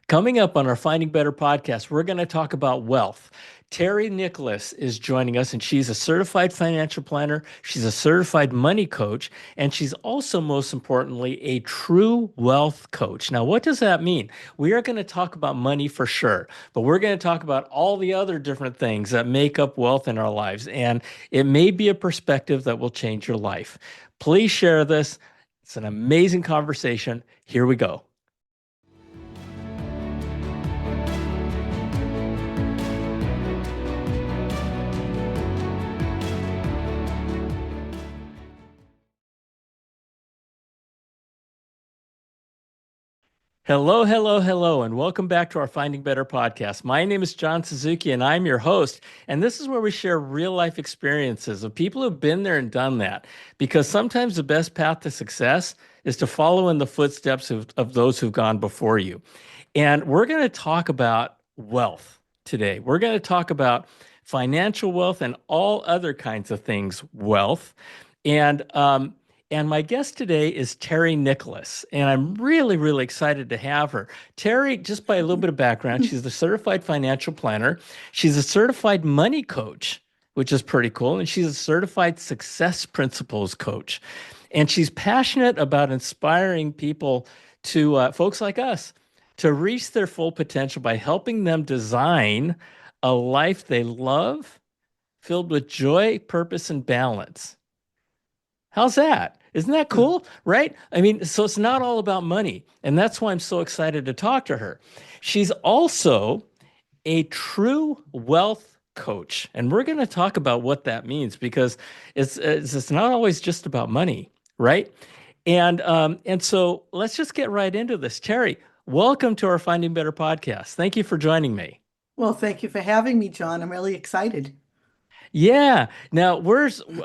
Coming up on our Finding Better podcast, we're going to talk about wealth. Terri Nicholas is joining us, and she's a certified financial planner. She's a certified money coach, and she's also, most importantly, a true wealth coach. Now, what does that mean? We are going to talk about money for sure, but we're going to talk about all the other different things that make up wealth in our lives, and it may be a perspective that will change your life. Please share this. It's an amazing conversation. Here we go. Hello, hello, hello, and welcome back to our Finding Better podcast. My name is John Suzuki, and I'm your host. And this is where we share real life experiences of people who've been there and done that. Because sometimes the best path to success is to follow in the footsteps of those who've gone before you. And we're going to talk about wealth today. We're going to talk about financial wealth and all other kinds of things, wealth. And and my guest today is Terri Nicholas, and I'm really, really excited to have her. Terri, just by a little bit of background, she's a certified financial planner. She's a certified money coach, which is pretty cool, and she's a certified success principles coach. And she's passionate about inspiring people to folks like us to reach their full potential by helping them design a life they love, filled with joy, purpose, and balance. How's that? Isn't that cool? Right? I mean, so it's not all about money. And that's why I'm so excited to talk to her. She's also a true wealth coach. And we're going to talk about what that means because it's not always just about money, right? And so let's just get right into this. Terri, welcome to our Finding Better podcast. Thank you for joining me. Well, thank you for having me, John. I'm really excited. Yeah. Now,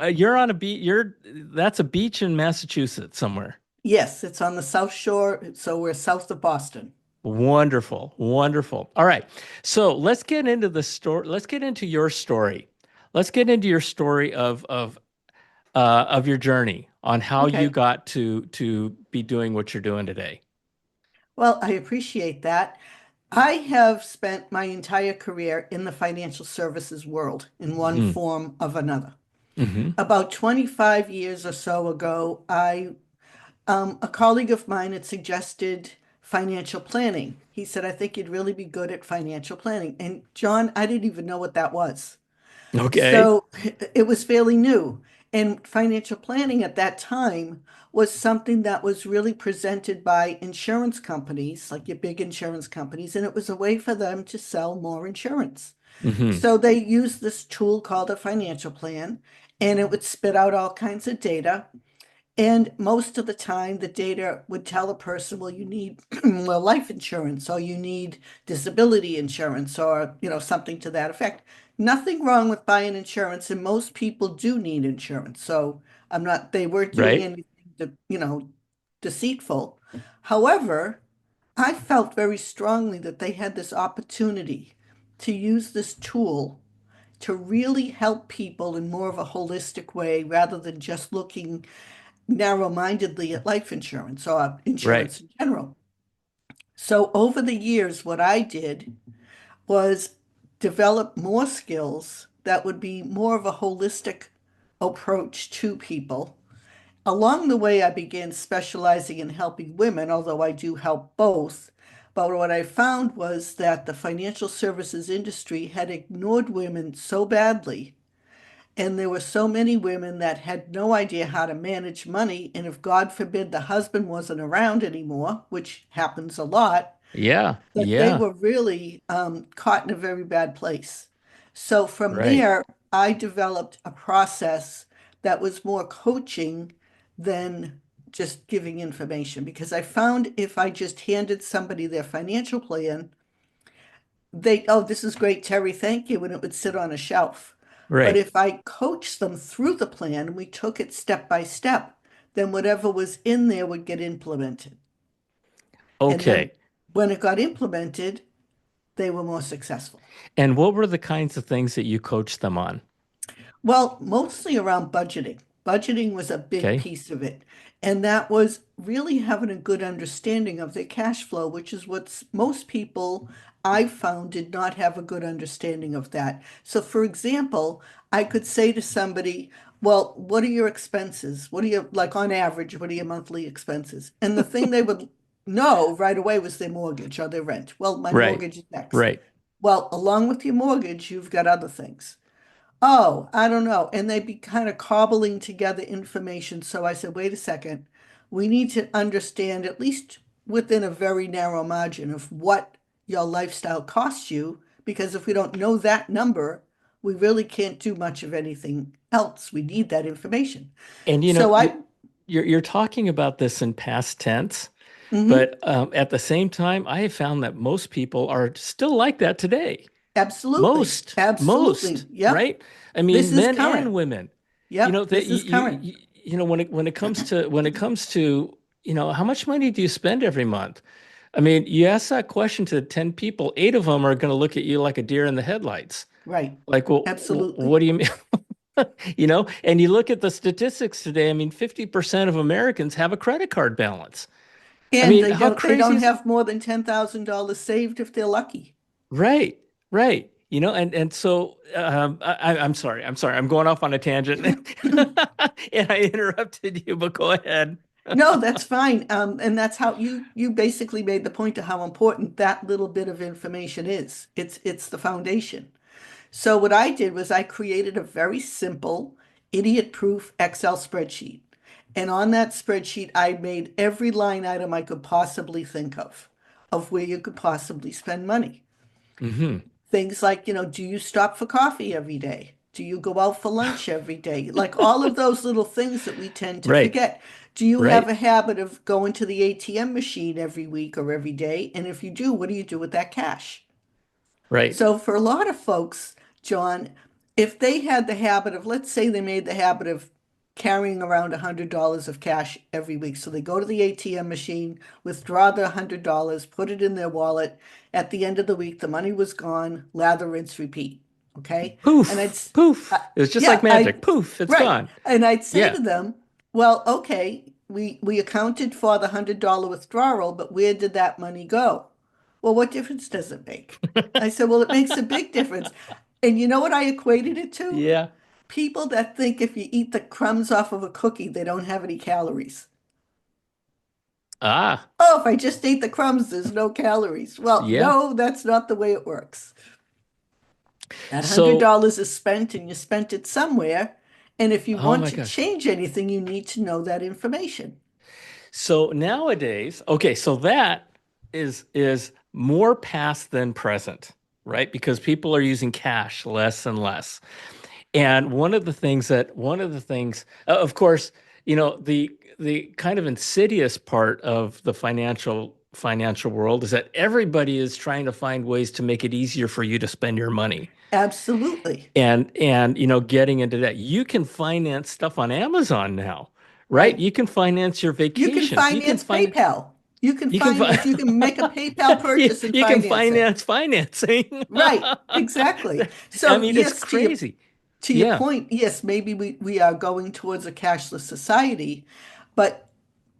you're on a beach, that's a beach in Massachusetts somewhere. Yes, it's on the South Shore, so we're south of Boston. Wonderful, wonderful. All right. So let's get into the story. Let's get into your story. Let's get into your story of your journey on how you Okay. got to be doing what you're doing today. Well, I appreciate that. I have spent my entire career in the financial services world in one Mm. form of another. Hmm. About 25 years or so ago, a colleague of mine had suggested financial planning. He said, I think you'd really be good at financial planning. And John, I didn't even know what that was. Okay. So it was fairly new. And financial planning at that time was something that was really presented by insurance companies, like your big insurance companies, and it was a way for them to sell more insurance. Hmm. So they used this tool called a financial plan, and it would spit out all kinds of data. And most of the time, the data would tell a person, well, you need well, life insurance, or you need disability insurance, or something to that effect. Nothing wrong with buying insurance, and most people do need insurance. So they weren't doing Right. anything deceitful. However, I felt very strongly that they had this opportunity to use this tool to really help people in more of a holistic way rather than just looking narrow-mindedly at life insurance or Right. insurance in general. So over the years, what I did was develop more skills that would be more of a holistic approach to people. Along the way, I began specializing in helping women, although I do help both. But what I found was that the financial services industry had ignored women so badly, and there were so many women that had no idea how to manage money. And if God forbid the husband wasn't around anymore, which happens a lot, Yeah. that they Yeah. were really caught in a very bad place. So from Right. there, I developed a process that was more coaching than just giving information because I found if I just handed somebody their financial plan, oh, this is great, Terri, thank you, and it would sit on a shelf. But Right. if I coached them through the plan and we took it step by step, then whatever was in there would get implemented. And then Okay. when it got implemented, they were more successful. And what were the kinds of things that you coached them on? Well, mostly around budgeting. Budgeting was a big Okay. piece of it. And that was really having a good understanding of their cash flow, which is what most people I've found did not have a good understanding of that. So, for example, I could say to somebody, well, what are your expenses? What are your, like on average, what are your monthly expenses? And the thing they would know right away was their mortgage or their rent. Well, my Right. mortgage is next. Right. Well, along with your mortgage, you've got other things. Oh, I don't know. And they'd be kind of cobbling together information. So I said, wait a second. We need to understand, at least within a very narrow margin, of what your lifestyle costs you. Because if we don't know that number, we really can't do much of anything else. We need that information. And So I, you're talking about this in past tense, mhm, but at the same time, I have found that most people are still like that today. absolutely, Most, absolutely. Yep. right? I This mean, is men current. and women. Yep. That This is current. when it comes to how much money do you spend every month? I mean, you ask that question to 10 people, 8 of them are going to look at you like a deer in the headlights. Right. Like, well, what Absolutely. do you mean? And you look at the statistics today, I mean, 50% of Americans have a credit card balance. I And mean, they how don't they crazy don't is have more than $10,000 saved if they're lucky. right, right. And so I'm sorry, I'm going off on a tangent, and I interrupted you, but go ahead. No, that's fine. And that's how you basically made the point of how important that little bit of information is. It's the foundation. So what I did was I created a very simple, idiot-proof Excel spreadsheet. And on that spreadsheet, I made every line item I could possibly think of where you could possibly spend money. Hmm. Things like, do you stop for coffee every day? Do you go out for lunch every day? Like all of those little things that we tend to Right, forget. Do you have right, a habit of going to the ATM machine every week or every day? And if you do, what do you do with that cash? right. So for a lot of folks, John, if they had the habit of, let's say they made the habit of carrying around $100 of cash every week. So they go to the ATM machine, withdraw the $100, put it in their wallet. At the end of the week, the money was gone, lather, rinse, repeat. Okay. And Poof, uh, poof. It was just like yeah, magic. Poof, it's right. gone. And I'd say Yeah. to them, well, okay, we accounted for the $100 withdrawal, but where did that money go? Well, what difference does it make? I said, well, it makes a big difference. And you know what I equated it to? Yeah. People that think if you eat the crumbs off of a cookie, they don't have any calories. Ah, Oh, if I just ate the crumbs, there's no calories. Well, yeah. no, that's not the way it works. That So, $100 is spent and you spent it somewhere. And if you oh want my to gosh. change anything, you need to know that information. So nowadays, okay, so that is more past than present, right? Because people are using cash less and less. And one of the things, of course, the kind of insidious part of the financial world is that everybody is trying to find ways to make it easier for you to spend your money. Absolutely. And getting into that. You can finance stuff on Amazon now, right? Right. You can finance your You can vacations. finance PayPal. You can You can make a PayPal purchase and you can finance it. finance financing. Right. Exactly. I So mean, it's yes, crazy. to your Yeah, point, yes, maybe we are going towards a cashless society, but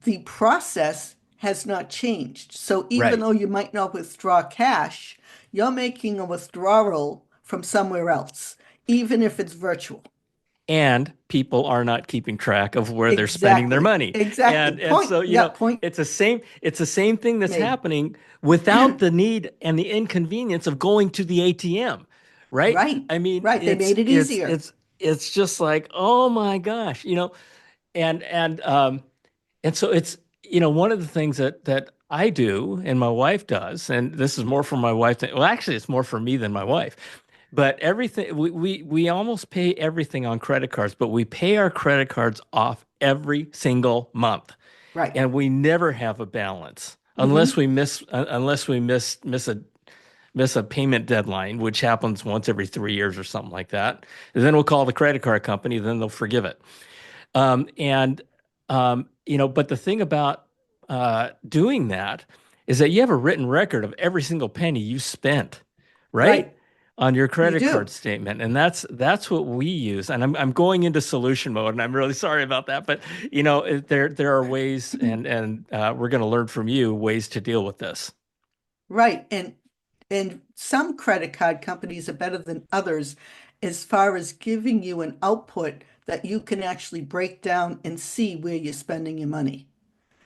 the process has not changed. So even right. though you might not withdraw cash, you're making a withdrawal from somewhere else, even if it's virtual. And people are not keeping track of where they're spending their Exactly. money. Exactly. And Point. so, Yeah, point it's the same thing that's made. happening without the need and the inconvenience of going to the ATM, right? Right. I mean, Right. They made it easier. it's just like, oh my gosh, and and um and so it's one of the things that I do and my wife does, and this is more for my wife well, actually it's more for me than my wife. But everything we almost pay everything on credit cards, but we pay our credit cards off every single month, Right. and we never have a balance Hmm. unless we miss a payment deadline, which happens once every 3 years or something like that. And then we'll call the credit card company, then they'll forgive it. And but the thing about doing that is that you have a written record of every single penny you spent, right? Right. on your You credit card do. statement, and that's what we use. And I'm going into solution mode, and I'm really sorry about that, but there are ways, and we're going to learn from you ways to deal with this. Right. And some credit card companies are better than others as far as giving you an output that you can actually break down and see where you're spending your money.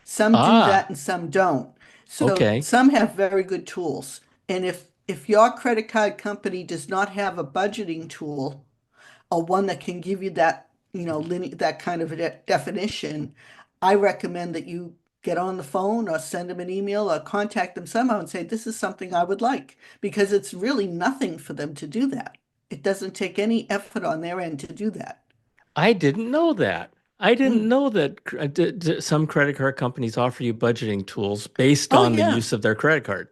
Some do that Ah, and some don't. So okay. some have very good tools. And if your credit card company does not have a budgeting tool, or one that can give you that, that kind of a definition, I recommend that you get on the phone or send them an email or contact them somehow and say, this is something I would like, because it's really nothing for them to do that. It doesn't take any effort on their end to do that. I didn't know that. I didn't Mm. know that some credit card companies offer you budgeting tools based Oh, on the yeah. use of their credit card.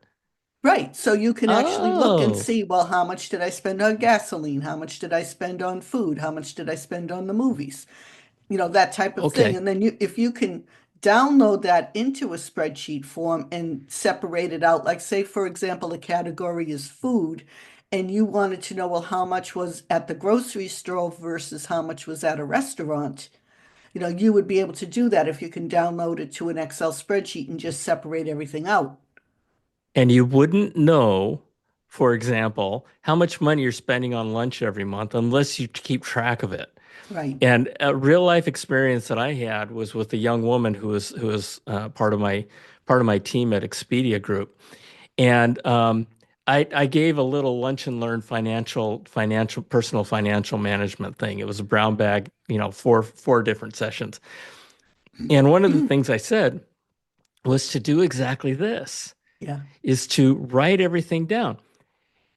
Right. So you can actually look and Oh, see, well, how much did I spend on gasoline? How much did I spend on food? How much did I spend on the movies? That type of thing. okay. And then if you can download that into a spreadsheet form and separate it out, like say, for example, a category is food, and you wanted to know, well, how much was at the grocery store versus how much was at a restaurant, you would be able to do that if you can download it to an Excel spreadsheet and just separate everything out. And you wouldn't know, for example, how much money you're spending on lunch every month unless you keep track of it. Right. And a real life experience that I had was with a young woman who was part of my team at Expedia Group, and I gave a little lunch and learn financial personal financial management thing. It was a brown bag, four different sessions. And one of the things I said was to do exactly this, Yeah. is to write everything down.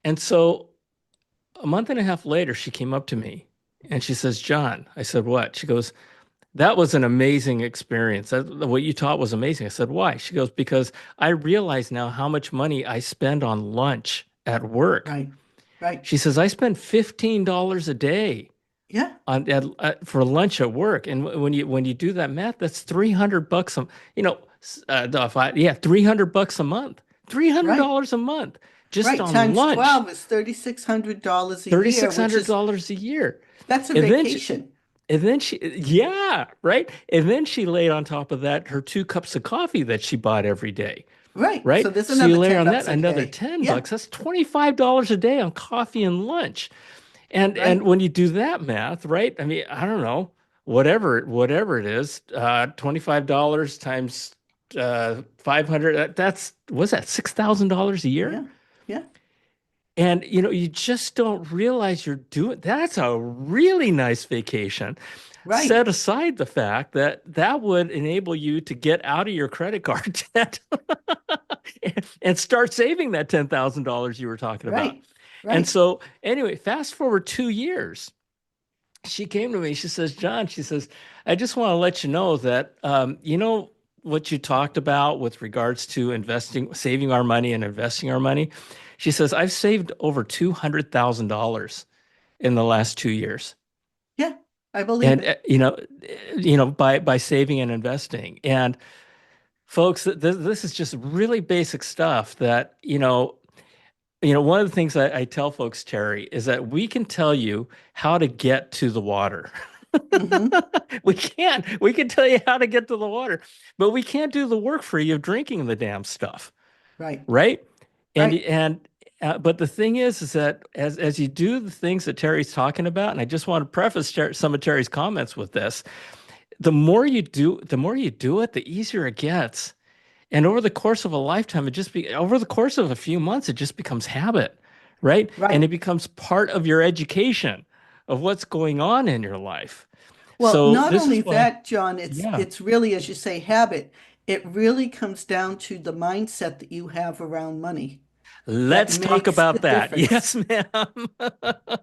And so a month and a half later, she came up to me and she says, John, I said, what? She goes, that was an amazing experience. What you taught was amazing. I said, why? She goes, because I realize now how much money I spend on lunch at work. Right. Right. She says, I spend $15 a day Yeah. for lunch at work. And when you do that math, that's 300 bucks you know, yeah, 300 bucks a month, Right. $300 a month just Right. on Times lunch, 12 is $3,600 a year, which is $3,600 a year. that's a And then vacation. And then yeah, right. And then she laid on top of that her 2 cups of coffee that she bought every day, Right. So right? there's So you another layer 10 on that bucks a another day. 10 Yeah. bucks. That's $25 a day on coffee and lunch. And Right. when you do that math, right? I mean, I don't know, whatever it is, $25 times 500, that's what's that, $6,000 a year? Yeah. Yeah. And you just don't realize you're doing that's a really nice vacation. Right. Set aside the fact that that would enable you to get out of your credit card debt and start saving that $10,000 you were talking about. Right. And Right. so, anyway, fast forward 2 years, she came to me. She says, John, she says, I just want to let you know that, what you talked about with regards to investing, saving our money and investing our money. She says, I've saved over $200,000 in the last 2 years. Yeah. I believe And, it. by saving and investing. And folks, this is just really basic stuff that, one of the things I tell folks, Terry, is that we can tell you how to get to the water. Hmm. We can tell you how to get to the water, but we can't do the work for you of drinking the damn stuff, Right. right? And Right. and but the thing is that as you do the things that Terry's talking about, and I just want to preface some of Terry's comments with this, the more you do it, the easier it gets. And over the course of a lifetime, over the course of a few months, it just becomes habit, right? And Right. it becomes part of your education of what's going on in your life. Well, So not this only is why, that, John, it's yeah, it's really, as you say, habit. It really comes down to the mindset that you have around money that let's talk makes the about that. difference. Yes, ma'am.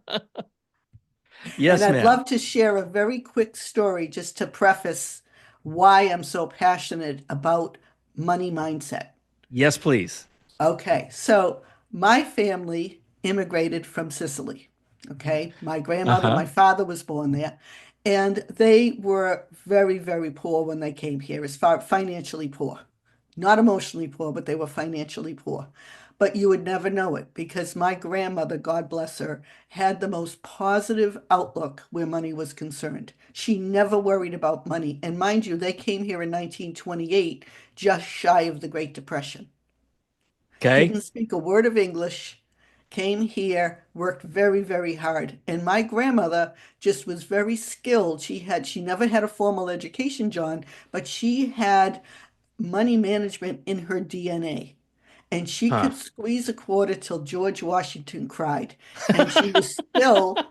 And Yes, I'd ma'am. love to share a very quick story just to preface why I'm so passionate about money mindset. Yes, please. Okay, so my family immigrated from Sicily. Okay, my grandmother, Uh-huh. my father was born there, and they were very, very poor when they came here, as far financially poor. Not emotionally poor, but they were financially poor. but you would never know it because my grandmother, God bless her, had the most positive outlook where money was concerned. She never worried about money. And mind you, they came here in 1928, just shy of the Great Depression. Okay. Didn't speak a word of English, came here, worked very, very hard. And my grandmother just was very skilled. She never had a formal education, John, but she had money management in her DNA. And she Huh. could squeeze a quarter till George Washington cried. And she was still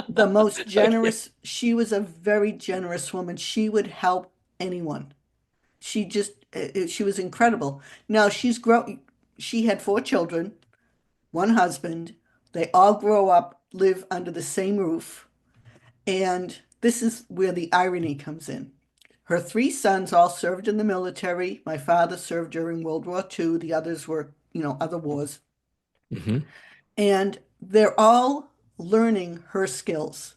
the most Okay. generous. She was a very generous woman. She would help anyone. She was incredible. Now she had four children, one husband. They all grow up, live under the same roof. And this is where the irony comes in. Her three sons all served in the military. My father served during World War II. The others were, other wars. Hmm. And they're all learning her skills.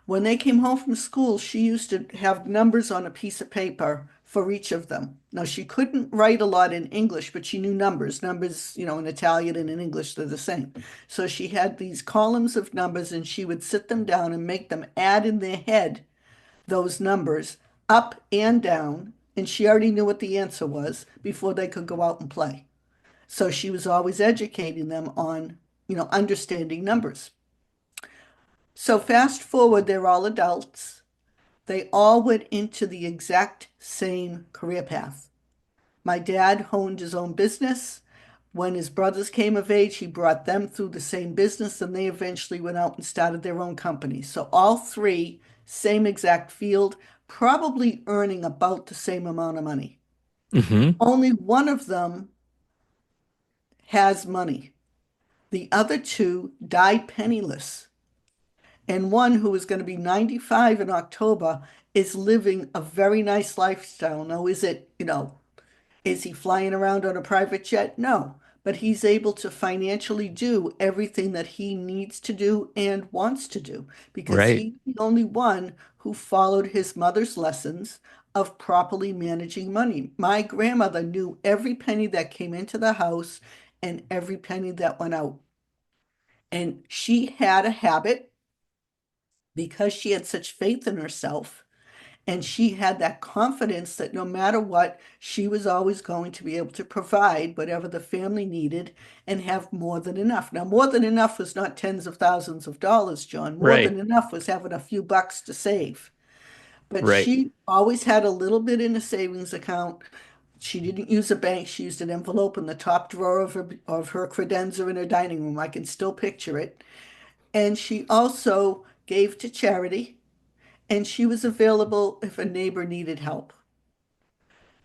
When they came home from school, she used to have numbers on a piece of paper for each of them. Now, she couldn't write a lot in English, but she knew numbers. Numbers, in Italian and in English, they're the same. So she had these columns of numbers, and she would sit them down and make them add in their head those numbers up and down. And she already knew what the answer was before they could go out and play. So she was always educating them on, understanding numbers. So fast forward, they're all adults. They all went into the exact same career path. My dad owned his own business. When his brothers came of age, he brought them through the same business, and they eventually went out and started their own company. So all three, same exact field, probably earning about the same amount of money. Hmm. Only one of them has money. The other two died penniless. And one who is going to be 95 in October is living a very nice lifestyle. Now, is he flying around on a private jet? No, but he's able to financially do everything that he needs to do and wants to do because Right. he's the only one who followed his mother's lessons of properly managing money. My grandmother knew every penny that came into the house and every penny that went out. And she had a habit because she had such faith in herself and she had that confidence that no matter what, she was always going to be able to provide whatever the family needed and have more than enough. Now, more than enough was not tens of thousands of dollars, John. More than Right. enough was having a few bucks to save. But Right. she always had a little bit in a savings account. She didn't use a bank. She used an envelope in the top drawer of her credenza in her dining room. I can still picture it. And she also gave to charity and she was available if a neighbor needed help.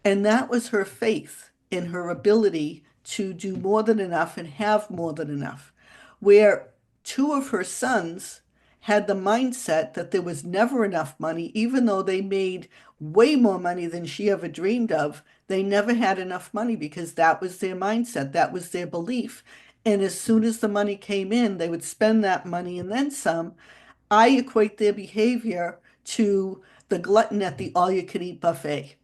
And that was her faith in her ability to do more than enough and have more than enough. Where two of her sons had the mindset that there was never enough money, even though they made way more money than she ever dreamed of, they never had enough money because that was their mindset, that was their belief. And as soon as the money came in, they would spend that money and then some. I equate their behavior to the glutton at the all-you-can-eat buffet.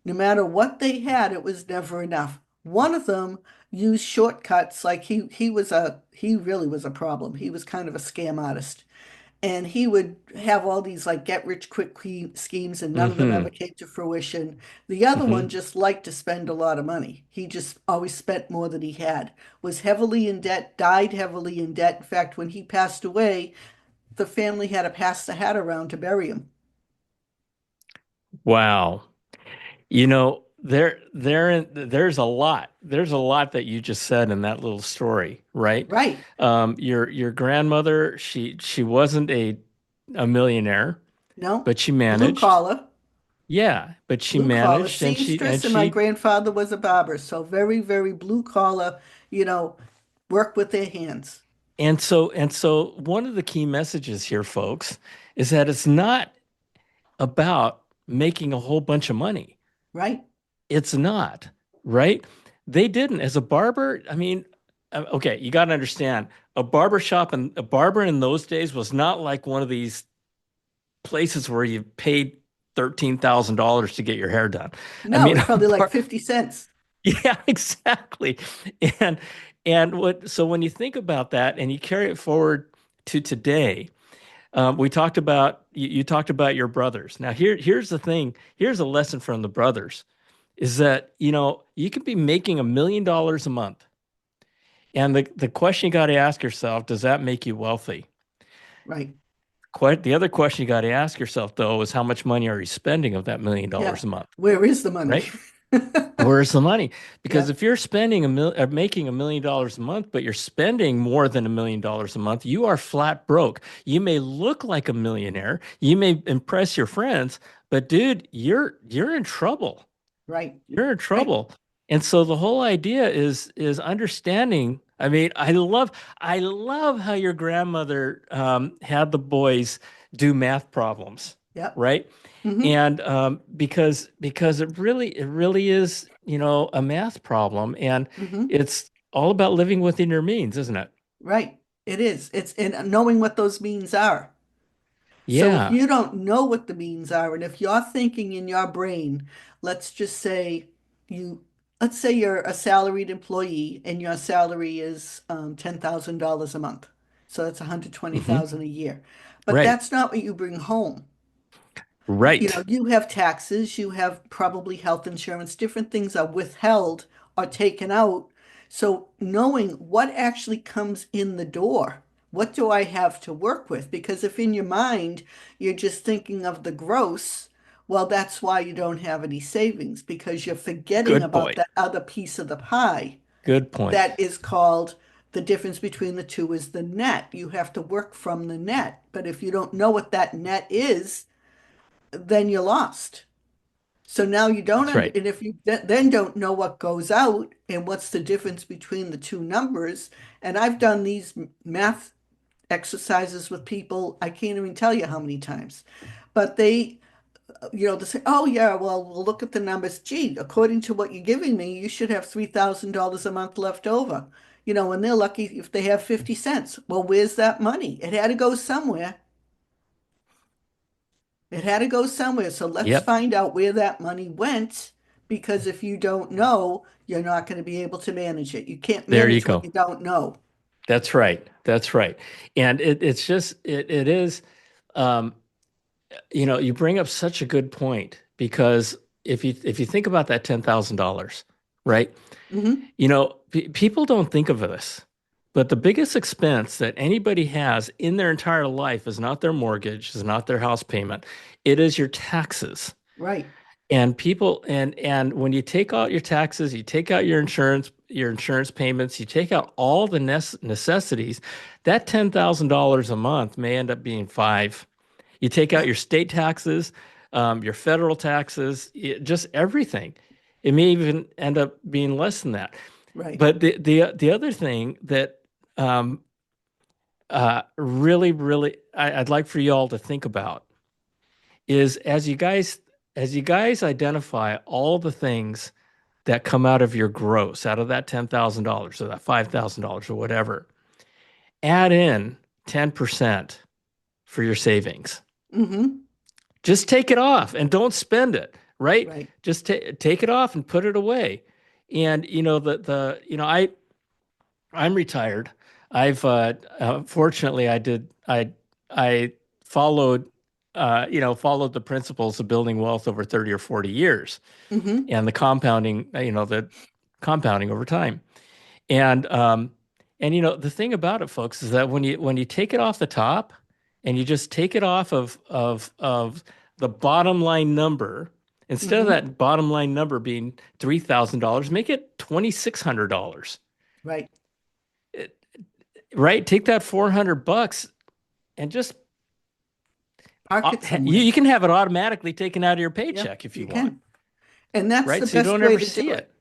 No matter what they had, it was never enough. One of them used shortcuts like he really was a problem. He was kind of a scam artist. And he would have all these like get rich quick schemes and none of them Hmm. ever came to fruition. The other one Hmm. just liked to spend a lot of money. He just always spent more than he had, was heavily in debt, died heavily in debt. In fact, when he passed away, the family had to pass the hat around to bury him. Wow. There's a lot that you just said in that little story, right? Right. Your grandmother, she wasn't a millionaire, No, but she blue managed. collar, Yeah, but she blue collar, managed and she and seamstress, and my she grandfather was a barber. So very, very blue collar, you know, work with their hands. and so one of the key messages here, folks, is that it's not about making a whole bunch of money. Right? It's not, right? They didn't. As a barber, I mean, okay, you got to understand, a barber shop and a barber in those days was not like one of these places where you paid $13,000 to get your hair done. I No, mean, it's probably like 50 cents. Yeah, exactly. And so when you think about that and you carry it forward to today, we talked about you talked about your brothers. Now here's the thing. Here's a lesson from the brothers is that, you could be making $1 million a month. And the question you got to ask yourself, does that make you wealthy? Right. Quite the other question you got to ask yourself though is how much money are you spending of that million Yeah. dollars a month, Where is the money? right? Where's the money? Because Yeah. if you're making $1 million a month, but you're spending more than $1 million a month, you are flat broke. You may look like a millionaire, you may impress your friends, but dude, you're in trouble. Right. You're in Right. trouble. And so the whole idea is understanding. I mean, I love how your grandmother had the boys do math problems, Yep. right? Hmm. And because it really is, a math problem, and Hmm. it's all about living within your means, isn't it? Right. It is. It's in knowing what those means are. So if Yeah. you don't know what the means are, and if you're thinking in your brain, let's just say you, let's say you're a salaried employee and your salary is $10,000 a month. So that's Hmm. 120,000 a year. But Right. that's not what you bring home. Right. You have taxes, you have probably health insurance, different things are withheld or taken out. So knowing what actually comes in the door, what do I have to work with? Because if in your mind you're just thinking of the gross, well, that's why you don't have any savings because you're forgetting Good about point. that other piece of the pie Good point. that is called the difference between the two is the net. You have to work from the net. But if you don't know what that net is, then you're lost. So now you don't, That's right. and if you then don't know what goes out and what's the difference between the two numbers, and I've done these math exercises with people, I can't even tell you how many times, but they say, oh yeah, well, we'll look at the numbers. Gee, according to what you're giving me, you should have $3,000 a month left over. And they're lucky if they have 50 cents. Well, where's that money? It had to go somewhere. It had to go somewhere. So let's Yep. find out where that money went, because if you don't know, you're not going to be able to manage it. You can't There you manage what go. you don't know. That's right. That's right. And it's just it is um you bring up such a good point because if you think about that $10,000, right? Hmm. People don't think of this, but the biggest expense that anybody has in their entire life is not their mortgage, is not their house payment. It is your taxes. Right. And people and when you take out your taxes, you take out your insurance payments, you take out all the necessities, that $10,000 a month may end up being five. You take out Yep. your state taxes, your federal taxes, just everything. It may even end up being less than that. Right. But the other thing that um, really I'd like for you all to think about is as you guys identify all the things that come out of your gross, out of that $10,000 or that $5,000 or whatever, add in 10% for your savings. Hmm. Just take it off and don't spend it, right? Right. Just take it off and put it away. And I'm retired. I've fortunately I followed followed the principles of building wealth over 30 or 40 years Hmm. and the compounding over time. And the thing about it, folks, is that when you take it off the top and you just take it off of the bottom line number, instead of Hmm. that bottom line number being $3,000, make it $2,600. Right. Right? Take that $400 and just Park it you, somewhere. you can have it automatically taken out of your Yeah, paycheck if you you want, can. And that's right? the So you best don't way ever to do see it. it.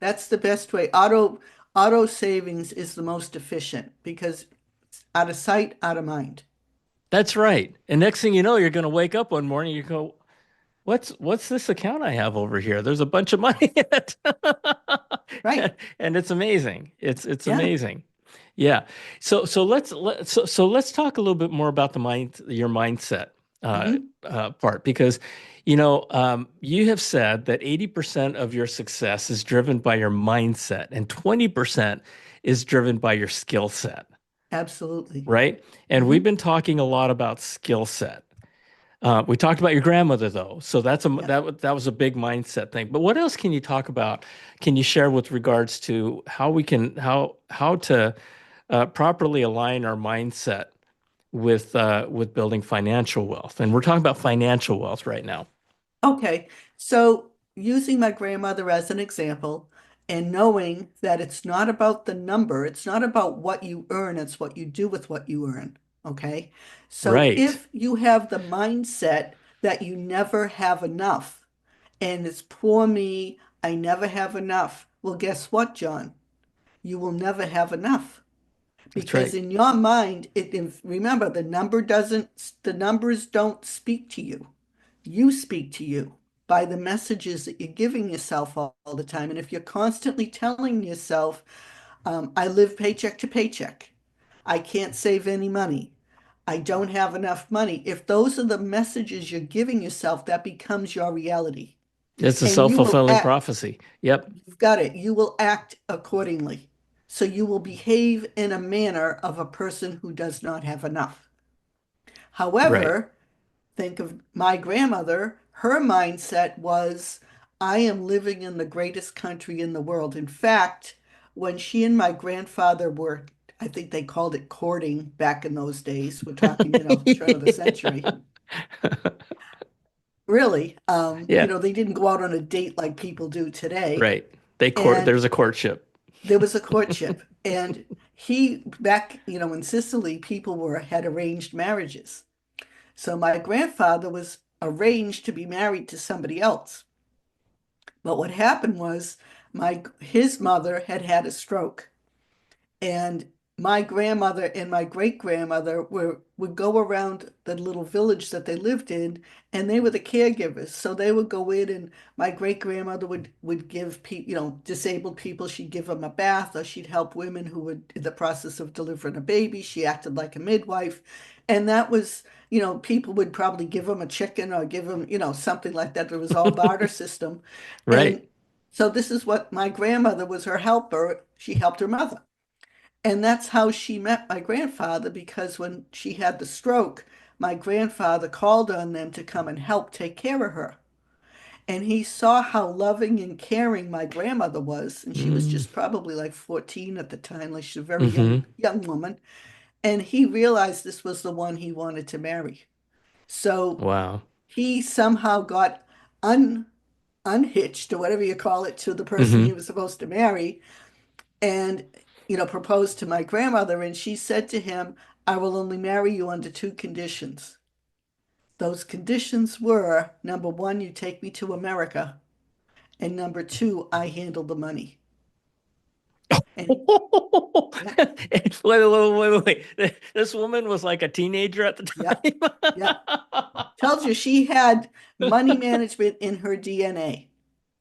That's the best way. Auto savings is the most efficient because it's out of sight, out of mind. That's right. And next thing you know, you're going to wake up one morning, you go, what's this account I have over here? There's a bunch of money in it. Right. And it's amazing. It's Yeah. amazing. Yeah. So let's talk a little bit more about your mindset. Hmm. part because, you have said that 80% of your success is driven by your mindset and 20% is driven by your skill set, Absolutely. right? And Hmm. we've been talking a lot about skill set. We talked about your grandmother though, so Yeah. that was a big mindset thing. But what else can you talk about? Can you share with regards to how we can how to properly align our mindset with building financial wealth? And we're talking about financial wealth right now, Okay. So using my grandmother as an example and knowing that it's not about the number, it's not about what you earn, it's what you do with what you earn. Okay. So right? if you have the mindset that you never have enough and it's poor me, I never have enough. Well, guess what, John? You will never have enough. That's Because right. in your mind, remember the numbers don't speak to you. You speak to you by the messages that you're giving yourself all the time. And if you're constantly telling yourself, I live paycheck to paycheck, I can't save any money, I don't have enough money, if those are the messages you're giving yourself, that becomes your reality. It's a And you will self-fulfilling act, prophecy. Yep. you've got it, you will act accordingly. So you will behave in a manner of a person who does not have enough. Right. However, think of my grandmother, her mindset was, I am living in the greatest country in the world. In fact, when she and my grandfather were, I think they called it courting back in those days, we're talking, turn of the century. Really, Yeah. they didn't go out on a date like people do today. Right. They court. And There's a courtship. there was a courtship. And he, back, in Sicily, people had arranged marriages. So my grandfather was arranged to be married to somebody else. But what happened was his mother had had a stroke, and my grandmother and my great grandmother would go around the little village that they lived in, and they were the caregivers. So they would go in, and my great grandmother would give people, disabled people, she'd give them a bath, or she'd help women who were in the process of delivering a baby. She acted like a midwife, and that was, people would probably give them a chicken or give them, something like that. It was all barter system, Right. and so this is what my grandmother was her helper. She helped her mother. And that's how she met my grandfather because when she had the stroke, my grandfather called on them to come and help take care of her. And he saw how loving and caring my grandmother was, and she was Mm. just probably like 14 at the time, like she's a very Hmm. young woman. And he realized this was the one he wanted to marry. So Wow. he somehow got un unhitched or whatever you call it to the person he Hmm. was supposed to marry and proposed to my grandmother, and she said to him, I will only marry you under two conditions. Those conditions were, number one, you take me to America, and number two, I handle the money. And yeah, Wait, wait. This woman was like a teenager at the yeah, yeah. time. Tells you she had money management in her DNA.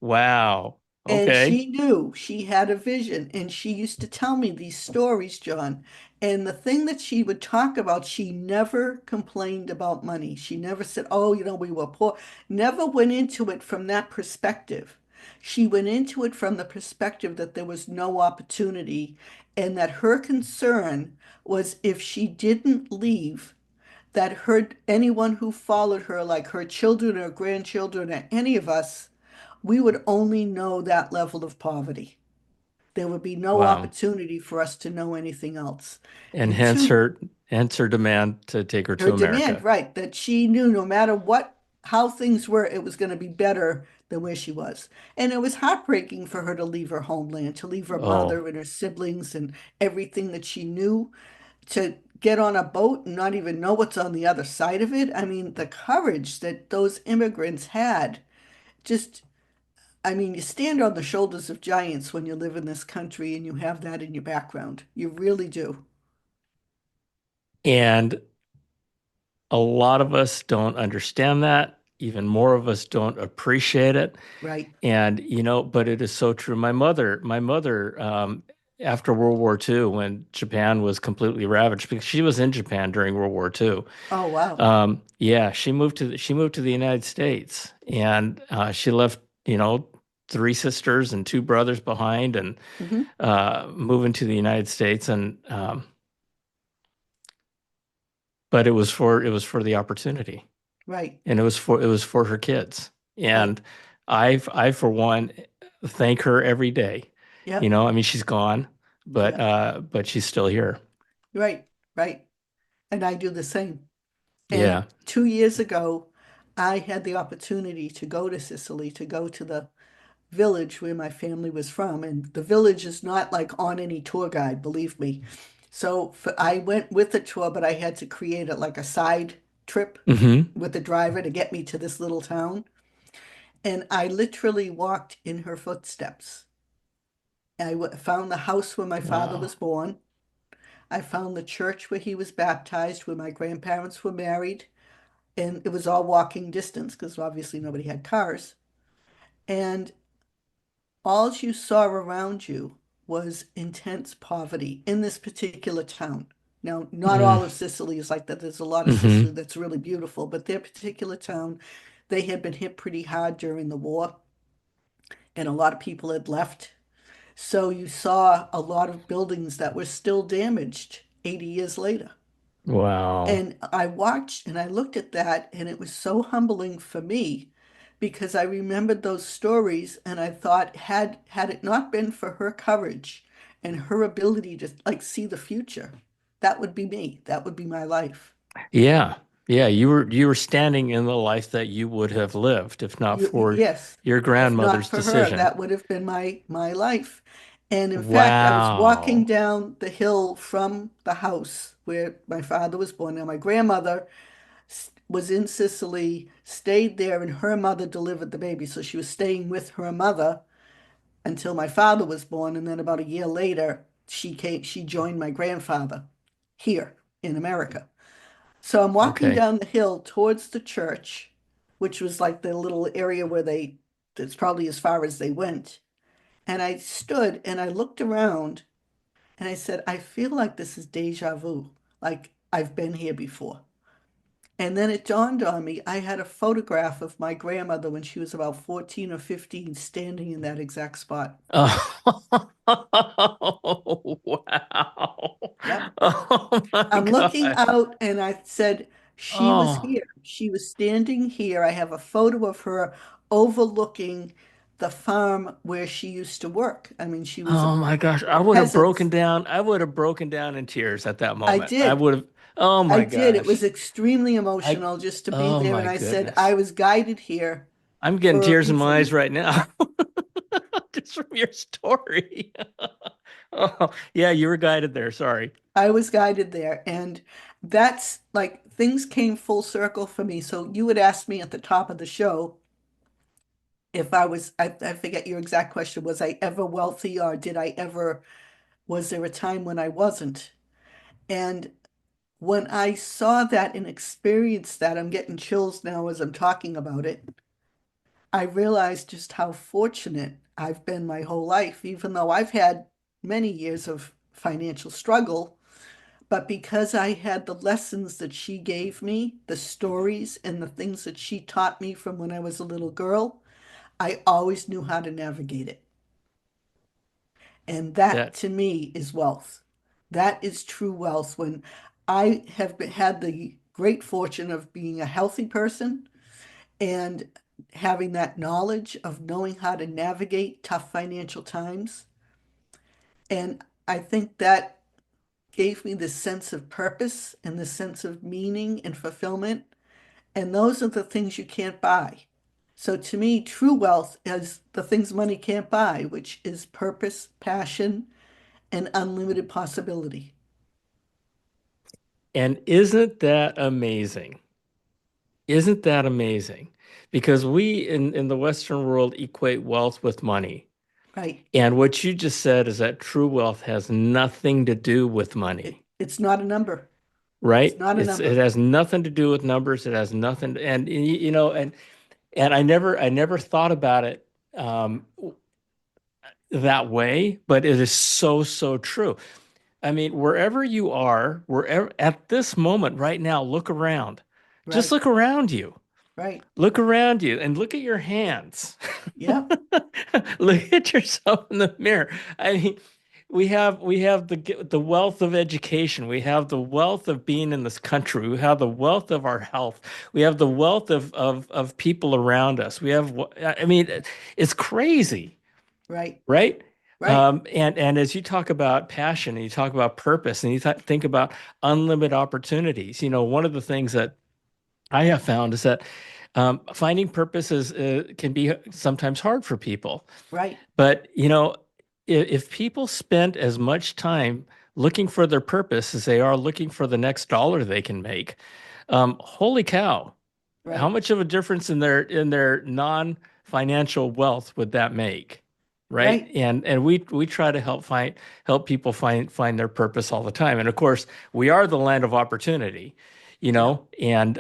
Wow. And Okay. she knew she had a vision, and she used to tell me these stories, John. And the thing that she would talk about, she never complained about money. She never said, oh, we were poor. Never went into it from that perspective. She went into it from the perspective that there was no opportunity, and that her concern was if she didn't leave, that anyone who followed her, like her children or grandchildren or any of us, we would only know that level of poverty. There would be no Wow. opportunity for us to know anything else. And And two, hence her demand to take her her to demand, America. right, that she knew no matter how things were, it was going to be better than where she was. And it was heartbreaking for her to leave her homeland, to leave her Oh, mother and her siblings and everything that she knew, to get on a boat and not even know what's on the other side of it. I mean, the courage that those immigrants had, just you stand on the shoulders of giants when you live in this country and you have that in your background. You really do. and a lot of us don't understand that. Even more of us don't appreciate it. Right. And, but it is so true. My mother, after World War II when Japan was completely ravaged because she was in Japan during World War II. Oh, wow. Yeah, she moved to the United States and she left, you know, three sisters and two brothers behind and Hmm. moving to the United States and but it was for the opportunity Right, and it was for her kids. right. And I for one thank her every day. You Yep. know, I mean she's gone, Yeah. but she's still here. Right, right. And I do the same. And Yeah. 2 years ago, I had the opportunity to go to Sicily, to go to the village where my family was from. And the village is not like on any tour guide, believe me. So I went with the tour, but I had to create it like a side trip Hmm. with the driver to get me to this little town. And I literally walked in her footsteps. Found the house where my father Wow. was born. I found the church where he was baptized, where my grandparents were married. And it was all walking distance because obviously nobody had cars. And all you saw around you was intense poverty in this particular town. Now, not Mm. all of Sicily is like that. There's a lot of Sicily Hmm. that's really beautiful, but their particular town, they had been hit pretty hard during the war, and a lot of people had left. So you saw a lot of buildings that were still damaged 80 years later. Wow. And I watched and I looked at that, and it was so humbling for me because I remembered those stories, and I thought, had it not been for her courage and her ability to like see the future, that would be me. That would be my life. Yeah. Yeah, you were standing in the life that you would have lived if not for Yes, your if not grandmother's for her, decision. that would have been my life. And in fact, I was walking Wow. down the hill from the house where my father was born. Now, my grandmother was in Sicily, stayed there, and her mother delivered the baby. So she was staying with her mother until my father was born, and then about a year later, she joined my grandfather here in America. So I'm walking Okay. down the hill towards the church, which was like the little area where that's probably as far as they went. And I stood and I looked around and I said, I feel like this is deja vu, like I've been here before. And then it dawned on me, I had a photograph of my grandmother when she was about 14 or 15 standing in that exact spot. Oh, wow. Yep. Oh my I'm looking gosh. out and I said, she was Oh, here. She was standing here. I have a photo of her overlooking the farm where she used to work. I mean, she was oh my gosh. the peasants. I would have broken down in tears at that I moment. I did. would have, oh I my did. It was gosh. extremely I, emotional just to be oh there. And my I said, I goodness. was guided here I'm getting for a tears in my eyes reason. right now just from your story. Oh, yeah, you were guided there. Sorry. I was guided there. And that's like things came full circle for me. So you had asked me at the top of the show if I forget your exact question, was I ever wealthy or was there a time when I wasn't? And when I saw that and experienced that, I'm getting chills now as I'm talking about it. I realized just how fortunate I've been my whole life, even though I've had many years of financial struggle. But because I had the lessons that she gave me, the stories and the things that she taught me from when I was a little girl, I always knew how to navigate it. And that That to me is wealth. That is true wealth. When I have had the great fortune of being a healthy person and having that knowledge of knowing how to navigate tough financial times. And I think that gave me this sense of purpose and this sense of meaning and fulfillment. And those are the things you can't buy. So to me, true wealth is the things money can't buy, which is purpose, passion, and unlimited possibility. and isn't that amazing? Isn't that amazing? Because we in the Western world equate wealth with money. Right. And what you just said is that true wealth has nothing to do with money, It's not a number. It's right? not a It number. has nothing to do with numbers. It has nothing, and you know, and I never thought about it. Um, that way, but it is so, so true. I mean, wherever you are, wherever at this moment right now, look around. Just Right. look around you. Right. Look around you and look at your hands. Yep. Look at yourself in the mirror. I mean, we have the wealth of education. We have the wealth of being in this country. We have the wealth of our health. We have the wealth of people around us. I mean, it's crazy, Right. right? Right. And as you talk about passion and you talk about purpose and you think about unlimited opportunities, one of the things that I have found is that finding purpose can be sometimes hard for people. Right. But, if people spend as much time looking for their purpose as they are looking for the next dollar they can make, holy cow, how Right. much of a difference in their non-financial wealth would that make? Right? Right. And we try to help people find their purpose all the time. And of course, we are the land of opportunity, Yeah. and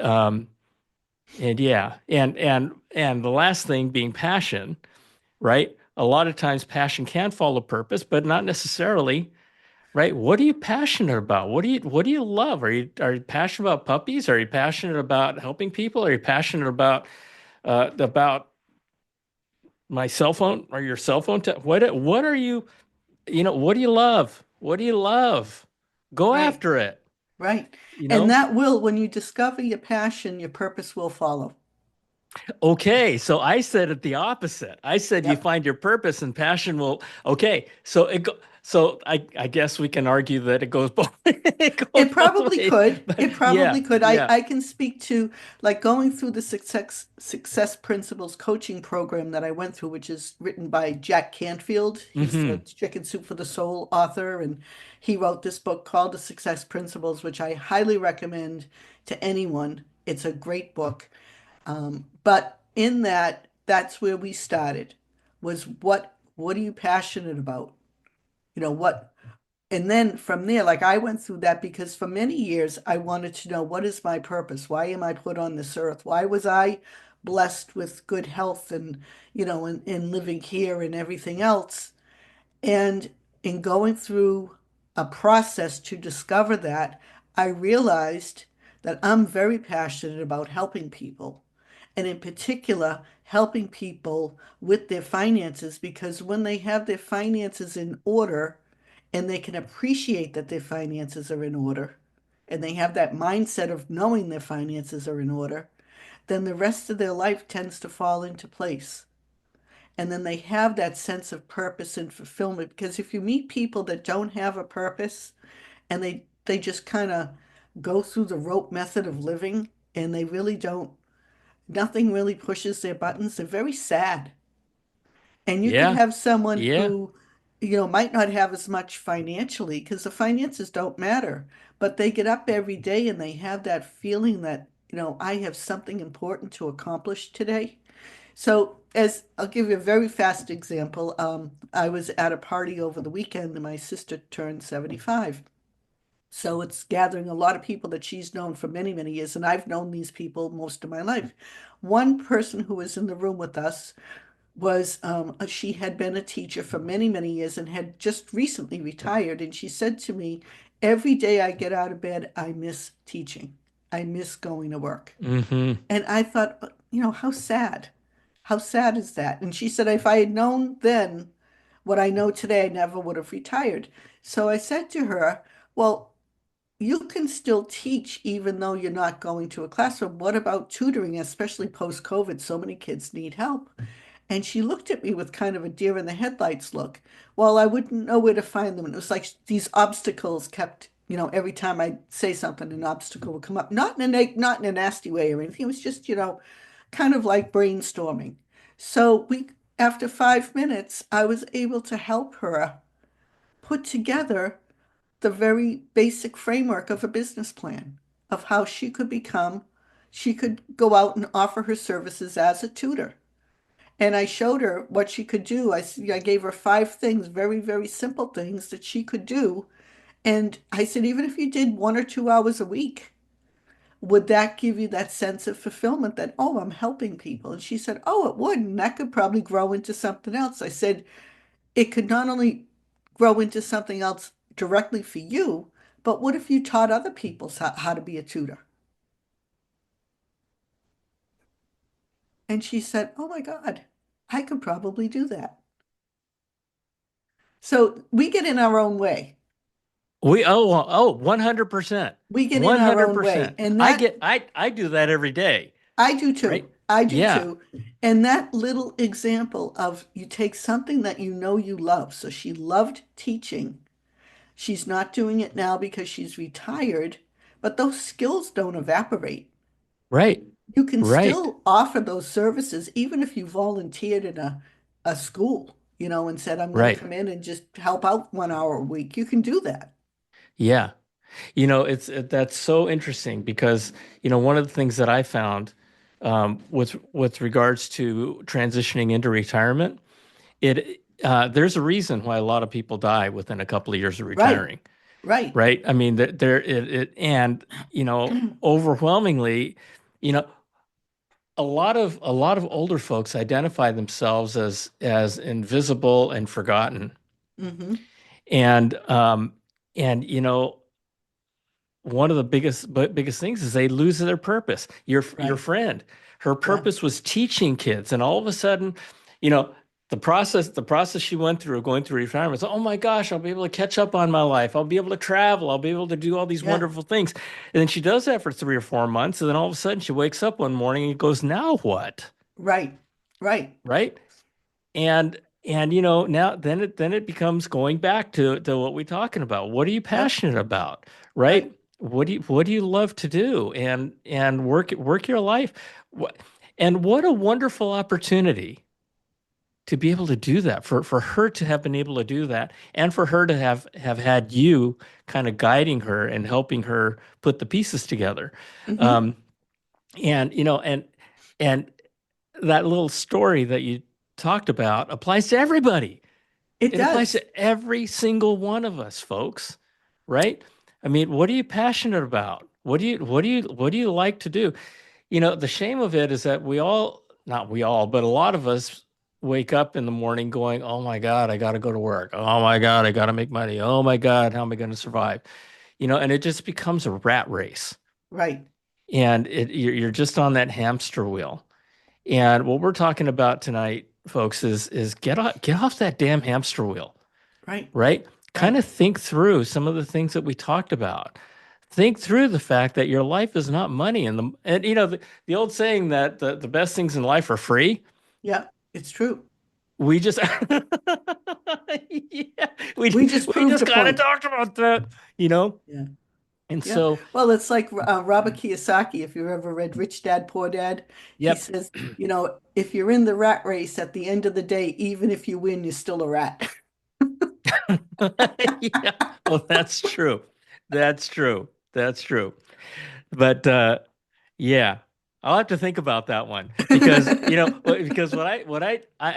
yeah, and the last thing being passion, right? A lot of times passion can follow purpose, but not necessarily, right? What are you passionate about? What do you love? Are you passionate about puppies? Are you passionate about helping people? Are you passionate about my cell phone or your cell phone? What are you, what do you love? What do you love? Go Right. after it, Right. you And know? that will, when you discover your passion, your purpose will follow. Okay, so I said it the opposite. I said you Yep. find your purpose and passion will. Okay, so I guess we can argue that it goes both it goes It both probably ways. could. But It yeah, probably could. I, yeah. I can speak to like going through the success principles coaching program that I went through, which is written by Jack Canfield. He's the Hmm. Chicken Soup for the Soul author, and he wrote this book called The Success Principles, which I highly recommend to anyone. It's a great book. But in that, that's where we started, was what are you passionate about? What and then from there, like I went through that because for many years I wanted to know what is my purpose? Why am I put on this earth? Why was I blessed with good health and living here and everything else? And in going through a process to discover that, I realized that I'm very passionate about helping people. And in particular, helping people with their finances because when they have their finances in order and they can appreciate that their finances are in order and they have that mindset of knowing their finances are in order, then the rest of their life tends to fall into place. And then they have that sense of purpose and fulfillment. Because if you meet people that don't have a purpose and they just kind of go through the rote method of living and they really don't, nothing really pushes their buttons, they're very sad. And you could Yeah, have someone yeah, who, might not have as much financially because the finances don't matter, but they get up every day and they have that feeling that, I have something important to accomplish today. So, as I'll give you a very fast example, I was at a party over the weekend and my sister turned 75. So it's gathering a lot of people that she's known for many, many years, and I've known these people most of my life. One person who was in the room with us was she had been a teacher for many, many years and had just recently retired. And she said to me, every day I get out of bed, I miss teaching. I miss going to work. hmm, And I thought, how sad. How sad is that? And she said, if I had known then what I know today, I never would have retired. So I said to her, well, you can still teach even though you're not going to a classroom. What about tutoring, especially post-COVID? So many kids need help. And she looked at me with kind of a deer in the headlights look. Well, I wouldn't know where to find them. And it was like these obstacles kept, every time I say something, an obstacle would come up. Not in a nasty way or anything. It was just, kind of like brainstorming. So after 5 minutes, I was able to help her put together the very basic framework of a business plan of how she could go out and offer her services as a tutor. And I showed her what she could do. I gave her 5 things, very, very simple things that she could do. And I said, even if you did 1 or 2 hours a week, would that give you that sense of fulfillment that, oh, I'm helping people? And she said, oh, it would. And that could probably grow into something else. I said, it could not only grow into something else directly for you, but what if you taught other people how to be a tutor? And she said, "Oh my God, I could probably do that." So we get in our own way. We oh 100%. We get in our own way. 100%. And I that get I do that every day, I do too. right? I do Yeah. too. And that little example of you take something that you know you love. So she loved teaching. She's not doing it now because she's retired, but those skills don't evaporate. Right. You can Right. still offer those services even if you volunteered in a school, and said, I'm going to Right. come in and just help out 1 hour a week. You can do that. Yeah. That's so interesting because, one of the things that I found with regards to transitioning into retirement, there's a reason why a lot of people die within a couple of years of Right, retiring, right. right? I mean, and overwhelmingly, you know, a lot of older folks identify themselves as invisible and forgotten, Hmm. and um, and one of the biggest things is they lose their purpose. Your Right. friend, her Yeah, purpose was teaching kids, and all of a sudden, you know, the process she went through going through retirement was, oh my gosh, I'll be able to catch up on my life. I'll be able to travel. I'll be able to do all these yeah. wonderful things. And then she does that for 3 or 4 months, and then all of a sudden she wakes up one morning and goes, now what? Right, right. Right? And now then it becomes going back to what we're talking about. What are you Yep, passionate about, right. right? What do you love to do, and work your life. What and what a wonderful opportunity to be able to do that, for her to have been able to do that, and for her to have had you kind of guiding her and helping her put the pieces together. Hmm. Um, and that little story that you talked about applies to everybody. It It applies does. to every single one of us, folks, right? I mean, what are you passionate about? What do you like to do? The shame of it is that not we all, but a lot of us wake up in the morning going, "Oh my God, I got to go to work. Oh my God, I got to make money. Oh my God, how am I going to survive?" And it just becomes a rat race. Right, And you're just on that hamster wheel. And what we're talking about tonight, folks, is get off that damn hamster wheel, right, right? Kind right. of think through some of the things that we talked about. Think through the fact that your life is not money, and the old saying that the best things in life are free. Yeah, it's true. We just yeah, we We just we proved just a kind of point. talked about that, you know. Yeah. And Yeah. so, Well, it's like Robert Kiyosaki, if you've ever read Rich Dad, Poor Dad, he yep. says, if you're in the rat race at the end of the day, even if you win, you're still a rat. Yeah. Well, that's true. That's true. That's true. But yeah, I'll have to think about that one because I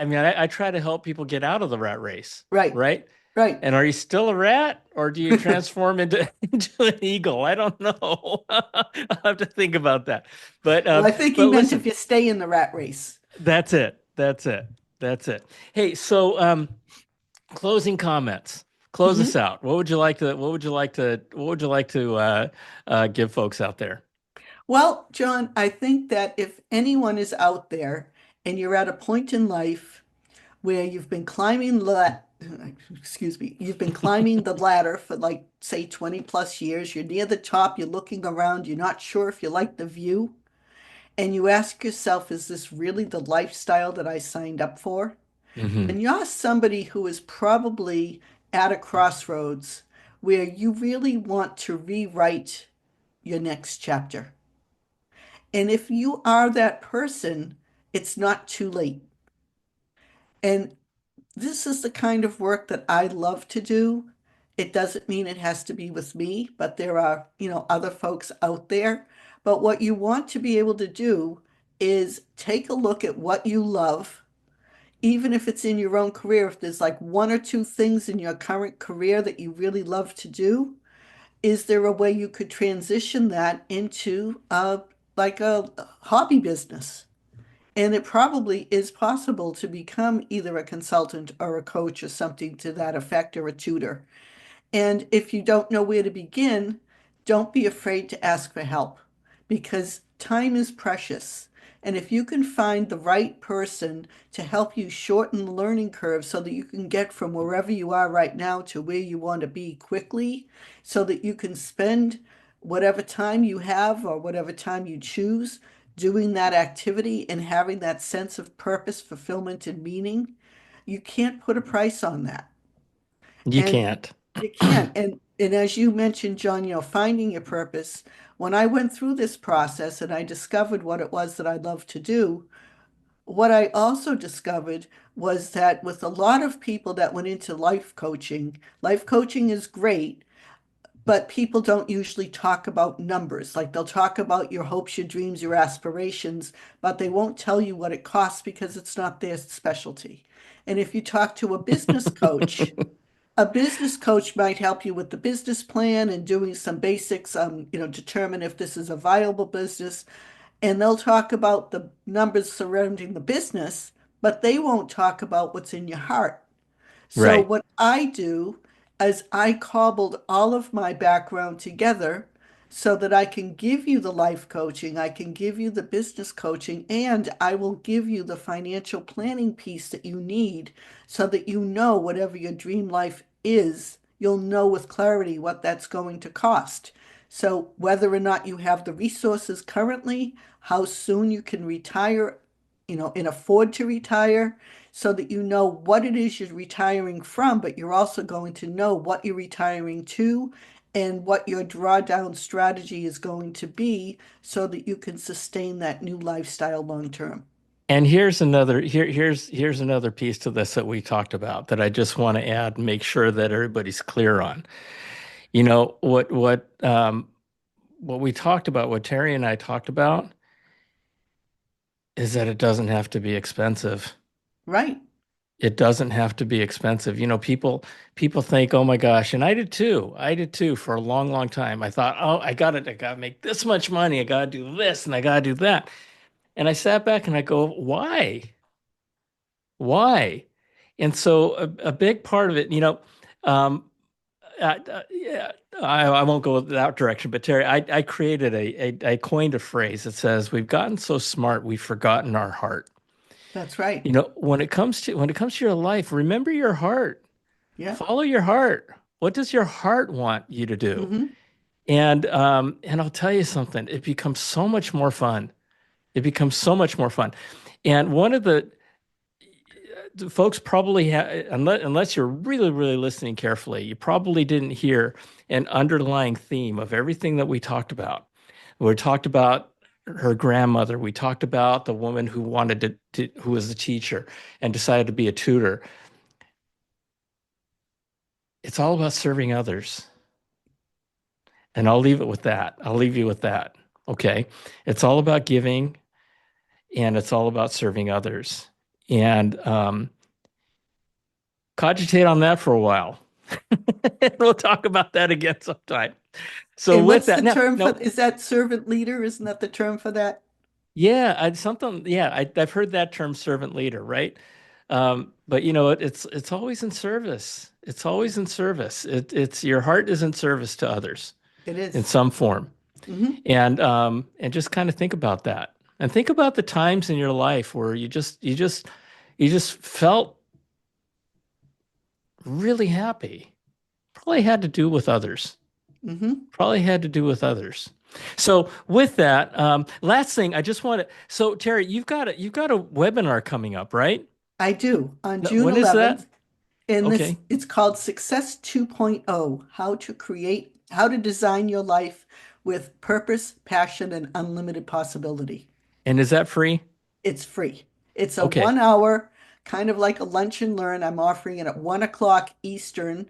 mean, I try to help people get out of the rat race, Right, right? right. And are you still a rat, or do you transform into into an eagle? I don't know. I'll have to think about that. But Well, um, I think he but meant if listen, you stay in the rat race. that's it. That's it. That's it. Hey, so closing comments. Close us Hmm. out. What would you like to give folks out there? Well, John, I think that if anyone is out there and you're at a point in life where you've been excuse me, you've been climbing the ladder for like, say, 20 plus years, you're near the top, you're looking around, you're not sure if you like the view, and you ask yourself, is this really the lifestyle that I signed up for? Hmm. Then you're somebody who is probably at a crossroads where you really want to rewrite your next chapter. And if you are that person, it's not too late. And this is the kind of work that I love to do. It doesn't mean it has to be with me, but there are, other folks out there. But what you want to be able to do is take a look at what you love, even if it's in your own career. If there's like one or two things in your current career that you really love to do, is there a way you could transition that into like a hobby business? And it probably is possible to become either a consultant or a coach or something to that effect or a tutor. And if you don't know where to begin, don't be afraid to ask for help because time is precious. And if you can find the right person to help you shorten the learning curve so that you can get from wherever you are right now to where you want to be quickly, so that you can spend whatever time you have or whatever time you choose doing that activity and having that sense of purpose, fulfillment, and meaning, you can't put a price on that. You And can't. you can't. And as you mentioned, John, finding your purpose. When I went through this process and I discovered what it was that I loved to do, what I also discovered was that with a lot of people that went into life coaching is great, but people don't usually talk about numbers. Like they'll talk about your hopes, your dreams, your aspirations, but they won't tell you what it costs because it's not their specialty. And if you talk to a business coach might help you with the business plan and doing some basics, determine if this is a viable business. And they'll talk about the numbers surrounding the business, but they won't talk about what's in your heart. So Right. what I do is I cobbled all of my background together so that I can give you the life coaching, I can give you the business coaching, and I will give you the financial planning piece that you need so that you know whatever your dream life is, you'll know with clarity what that's going to cost. So whether or not you have the resources currently, how soon you can retire, and afford to retire so that you know what it is you're retiring from, but you're also going to know what you're retiring to and what your drawdown strategy is going to be so that you can sustain that new lifestyle long term. And here's another piece to this that we talked about that I just want to add and make sure that everybody's clear on. You know, what we talked about, what Terry and I talked about is that it doesn't have to be expensive. Right. It doesn't have to be expensive. You know, people think, "Oh my gosh," and I did too. I did too for a long, long time. I thought, "Oh, I got to make this much money. I got to do this and I got to do that." And I sat back and I go, "Why? Why?" And so a big part of it, um, yeah, I won't go that direction, but Terry, I created I coined a phrase that says, "We've gotten so smart, we've forgotten our heart." That's right. You know, when it comes to your life, remember your heart. Yeah. Follow your heart. What does your heart want you to do? Hmm. And I'll tell you something, it becomes so much more fun. It becomes so much more fun. And one of the folks probably unless you're really, really listening carefully, you probably didn't hear an underlying theme of everything that we talked about. We talked about her grandmother. We talked about the woman who who was a teacher and decided to be a tutor. It's all about serving others. And I'll leave it with that. I'll leave you with that. Okay. It's all about giving and it's all about serving others. And cogitate on that for a while. We'll talk about that again sometime. So And with what's that, the term for, no, is that servant leader? Isn't that the term for that? yeah, I've heard that term servant leader, right? But you know, it's always in service. It's always in service. It's your heart is in service to others It in is. some form. Hmm. And just kind of think about that. And think about the times in your life where you just felt really happy. Probably had to do with others. Hmm. Probably had to do with others. So with that, last thing I just want to. So Terry, you've got a webinar coming up, right? I do on No, June when is that? 11th. And this Okay. it's called Success 2.0, how to design your life with purpose, passion, and unlimited possibility. And is that free? It's free. It's a Okay. 1 hour, kind of like a lunch and learn. I'm offering it at 1 o'clock Eastern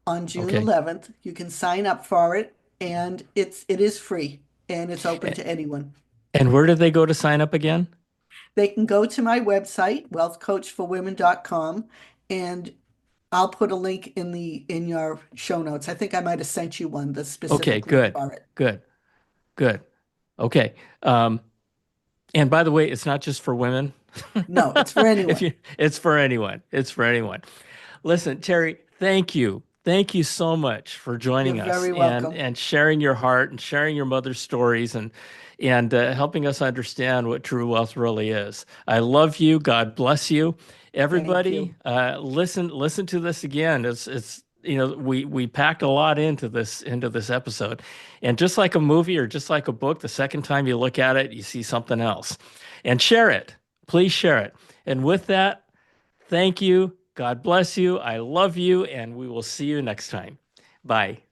on June Okay. 11th. You can sign up for it, and it is free and it's open A- to anyone. And where do they go to sign up again? They can go to my website, wealthcoachforwomen.com, and I'll put a link in your show notes. I think I might have sent you one that's Okay, specifically good. for it. Good. Good. Okay. Um, And by the way, it's not just for women. No, it's for If anyone. you, it's for anyone. It's for anyone. Listen, Terry, thank you. Thank you so much for You're joining us very welcome. and sharing your heart and sharing your mother's stories and helping us understand what true wealth really is. I love you. God bless you. Thank Everybody, you. listen to this again. It's we packed a lot into this episode, and just like a movie or just like a book, the second time you look at it, you see something else. And share it. Please share it. And with that, thank you. God bless you. I love you. And we will see you next time. Bye.